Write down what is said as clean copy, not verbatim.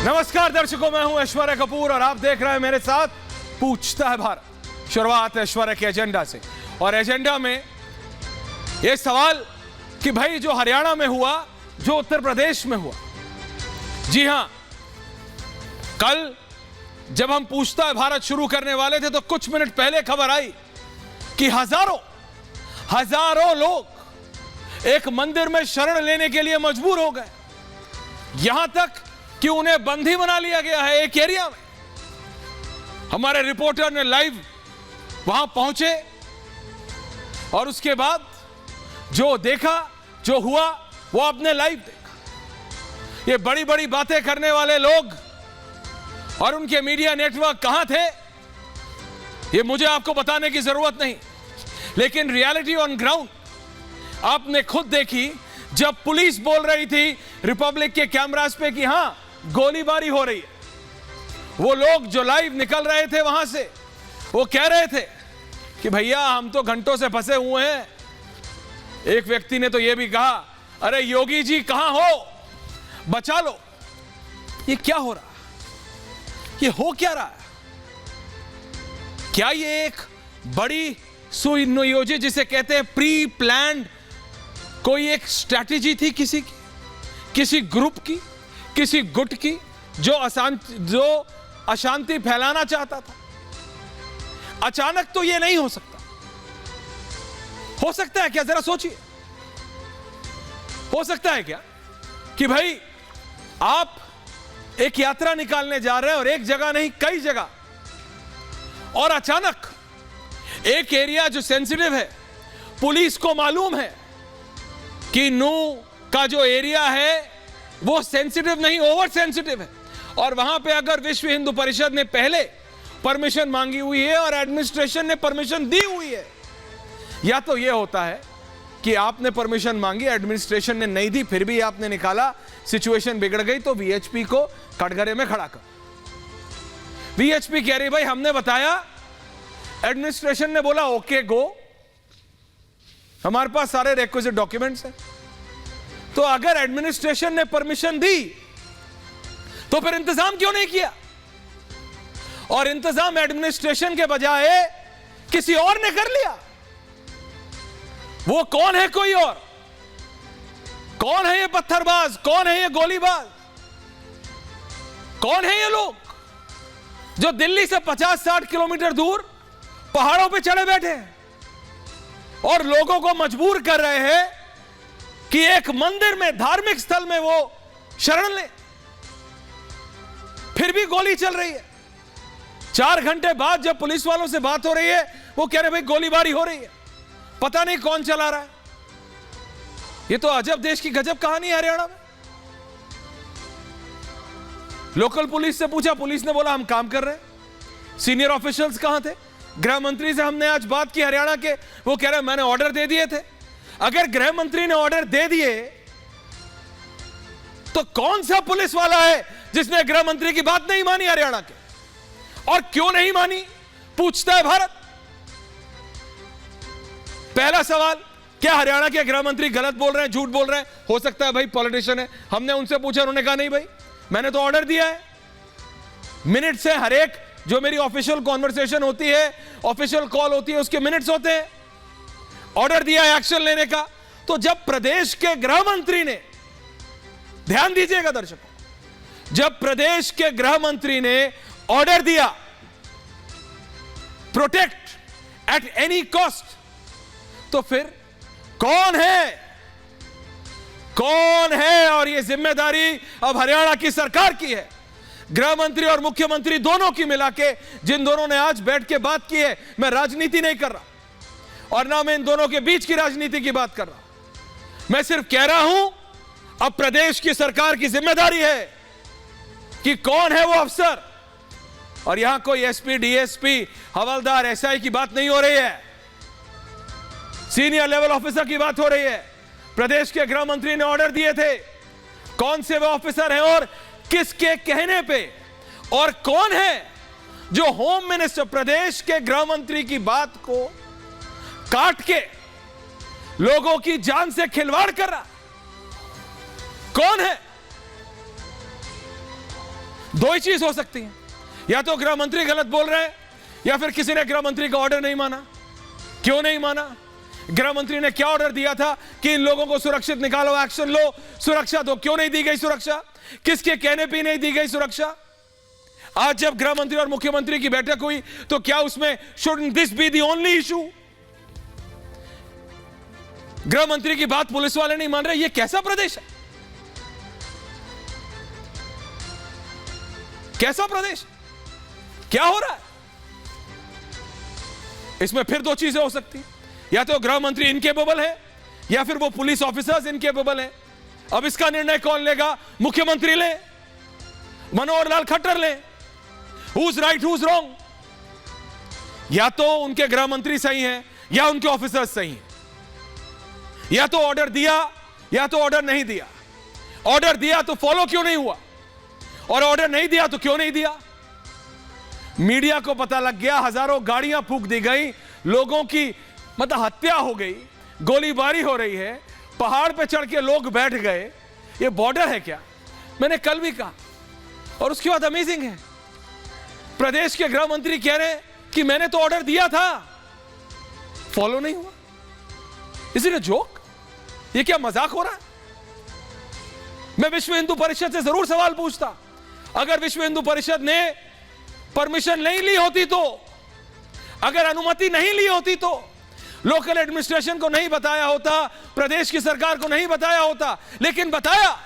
नमस्कार दर्शकों, मैं हूं ऐश्वर्या कपूर और आप देख रहे हैं मेरे साथ पूछता है भारत। शुरुआत है ऐश्वर्या के एजेंडा से और एजेंडा में यह सवाल कि भाई जो हरियाणा में हुआ, जो उत्तर प्रदेश में हुआ, जी हां, कल जब हम पूछता है भारत शुरू करने वाले थे तो कुछ मिनट पहले खबर आई कि हजारों लोग एक मंदिर में शरण लेने के लिए मजबूर हो गए, यहां तक कि उन्हें बंदी बना लिया गया है एक एरिया में। हमारे रिपोर्टर ने लाइव वहां पहुंचे और उसके बाद जो देखा, जो हुआ, वो आपने लाइव देखा। ये बड़ी बड़ी बातें करने वाले लोग और उनके मीडिया नेटवर्क कहां थे, ये मुझे आपको बताने की जरूरत नहीं, लेकिन रियलिटी ऑन ग्राउंड आपने खुद देखी। जब पुलिस बोल रही थी रिपब्लिक के कैमरास पे कि हां गोलीबारी हो रही है, वो लोग जो लाइव निकल रहे थे वहां से, वो कह रहे थे कि भैया हम तो घंटों से फंसे हुए हैं। एक व्यक्ति ने तो यह भी कहा, अरे योगी जी कहां हो, बचा लो। ये क्या हो रहा है, ये हो क्या रहा है? क्या ये एक बड़ी सुनियोजित, जिसे कहते हैं प्री प्लान्ड, कोई एक स्ट्रैटेजी थी किसी की, किसी ग्रुप की, किसी गुट की, जो अशांति फैलाना चाहता था? अचानक तो यह नहीं हो सकता। हो सकता है क्या, जरा सोचिए, हो सकता है क्या कि भाई आप एक यात्रा निकालने जा रहे हैं और एक जगह नहीं कई जगह, और अचानक एक एरिया जो सेंसिटिव है, पुलिस को मालूम है कि नू का जो एरिया है वो सेंसिटिव नहीं, ओवर सेंसिटिव है, और वहां पे अगर विश्व हिंदू परिषद ने पहले परमिशन मांगी हुई है और एडमिनिस्ट्रेशन ने परमिशन दी हुई है, या तो ये होता है कि आपने परमिशन मांगी, एडमिनिस्ट्रेशन ने नहीं दी, फिर भी आपने निकाला, सिचुएशन बिगड़ गई तो वीएचपी को कटघरे में खड़ा कर। वीएचपी कह रही भाई हमने बताया, एडमिनिस्ट्रेशन ने बोला ओके गो, हमारे पास सारे रिक्विजिट डॉक्यूमेंट्स हैं। तो अगर एडमिनिस्ट्रेशन ने परमिशन दी तो फिर इंतजाम क्यों नहीं किया? और इंतजाम एडमिनिस्ट्रेशन के बजाय किसी और ने कर लिया। वो कौन है? कोई और। कौन है ये पत्थरबाज? कौन है ये गोलीबाज? कौन है ये लोग जो दिल्ली से 50-60 किलोमीटर दूर पहाड़ों पे चढ़े बैठे हैं और लोगों को मजबूर कर रहे हैं कि एक मंदिर में, धार्मिक स्थल में वो शरण ले? फिर भी गोली चल रही है। 4 घंटे बाद जब पुलिस वालों से बात हो रही है, वो कह रहे भाई गोलीबारी हो रही है, पता नहीं कौन चला रहा है। ये तो अजब देश की गजब कहानी है हरियाणा में। लोकल पुलिस से पूछा, पुलिस ने बोला हम काम कर रहे हैं। सीनियर ऑफिशियल्स कहां थे? गृह मंत्री से हमने आज बात की हरियाणा के, वो कह रहे मैंने ऑर्डर दे दिए थे। अगर गृह मंत्री ने ऑर्डर दे दिए तो कौन सा पुलिस वाला है जिसने गृह मंत्री की बात नहीं मानी हरियाणा के? और क्यों नहीं मानी, पूछता है भारत। पहला सवाल, क्या हरियाणा के गृह मंत्री गलत बोल रहे हैं, झूठ बोल रहे हैं? हो सकता है भाई पॉलिटिशियन है, हमने उनसे पूछा, उन्होंने कहा नहीं भाई मैंने तो ऑर्डर दिया है। मिनट से हर एक जो मेरी ऑफिशियल कॉन्वर्सेशन होती है, ऑफिशियल कॉल होती है, उसके मिनट्स होते हैं। ऑर्डर दिया है एक्शन लेने का। तो जब प्रदेश के गृह मंत्री ने, ध्यान दीजिएगा दर्शकों, जब प्रदेश के गृह मंत्री ने ऑर्डर दिया प्रोटेक्ट एट एनी कॉस्ट, तो फिर कौन है? और यह जिम्मेदारी अब हरियाणा की सरकार की है, गृह मंत्री और मुख्यमंत्री दोनों की मिला के, जिन दोनों ने आज बैठ के बात की है। मैं राजनीति नहीं कर रहा और ना मैं इन दोनों के बीच की राजनीति की बात कर रहा हूं। मैं सिर्फ कह रहा हूं अब प्रदेश की सरकार की जिम्मेदारी है कि कौन है वो अफसर। और यहां कोई एसपी, डीएसपी, हवलदार, एसआई की बात नहीं हो रही है, सीनियर लेवल ऑफिसर की बात हो रही है। प्रदेश के गृह मंत्री ने ऑर्डर दिए थे, कौन से वो ऑफिसर हैं और किसके कहने पे, और कौन है जो होम मिनिस्टर, प्रदेश के गृह मंत्री की बात को काट के लोगों की जान से खिलवाड़ कर रहा? कौन है? दो ही चीज हो सकती है, या तो गृह मंत्री गलत बोल रहे हैं या फिर किसी ने गृह मंत्री का ऑर्डर नहीं माना। क्यों नहीं माना? गृह मंत्री ने क्या ऑर्डर दिया था कि इन लोगों को सुरक्षित निकालो, एक्शन लो, सुरक्षा दो। क्यों नहीं दी गई सुरक्षा? किसके कहने पे नहीं दी गई सुरक्षा? आज जब गृह मंत्री और मुख्यमंत्री की बैठक हुई तो क्या उसमें shouldn't this be the only issue? गृह मंत्री की बात पुलिस वाले नहीं मान रहे। ये कैसा प्रदेश है? कैसा प्रदेश? क्या हो रहा है? इसमें फिर दो चीजें हो सकती हैं, या तो गृह मंत्री इनकेपेबल है या फिर वो पुलिस ऑफिसर्स इनकेपेबल है। अब इसका निर्णय कौन लेगा? मुख्यमंत्री ले, मनोहर लाल खट्टर ले। Who's right, who's wrong? या तो उनके गृह मंत्री सही हैं या उनके ऑफिसर्स सही हैं। या तो ऑर्डर दिया या तो ऑर्डर नहीं दिया। ऑर्डर दिया तो फॉलो क्यों नहीं हुआ, और ऑर्डर नहीं दिया तो क्यों नहीं दिया? मीडिया को पता लग गया, हजारों गाड़ियां फूंक दी गई, लोगों की मतलब हत्या हो गई, गोलीबारी हो रही है, पहाड़ पे चढ़ के लोग बैठ गए। ये बॉर्डर है क्या? मैंने कल भी कहा। और उसके बाद अमेजिंग है, प्रदेश के गृह मंत्री कह रहे हैं कि मैंने तो ऑर्डर दिया था, फॉलो नहीं हुआ। Is it a joke? ये क्या मजाक हो रहा है? मैं विश्व हिंदू परिषद से जरूर सवाल पूछता। अगर विश्व हिंदू परिषद ने परमिशन नहीं ली होती तो, अगर अनुमति नहीं ली होती तो, लोकल एडमिनिस्ट्रेशन को नहीं बताया होता, प्रदेश की सरकार को नहीं बताया होता, लेकिन बताया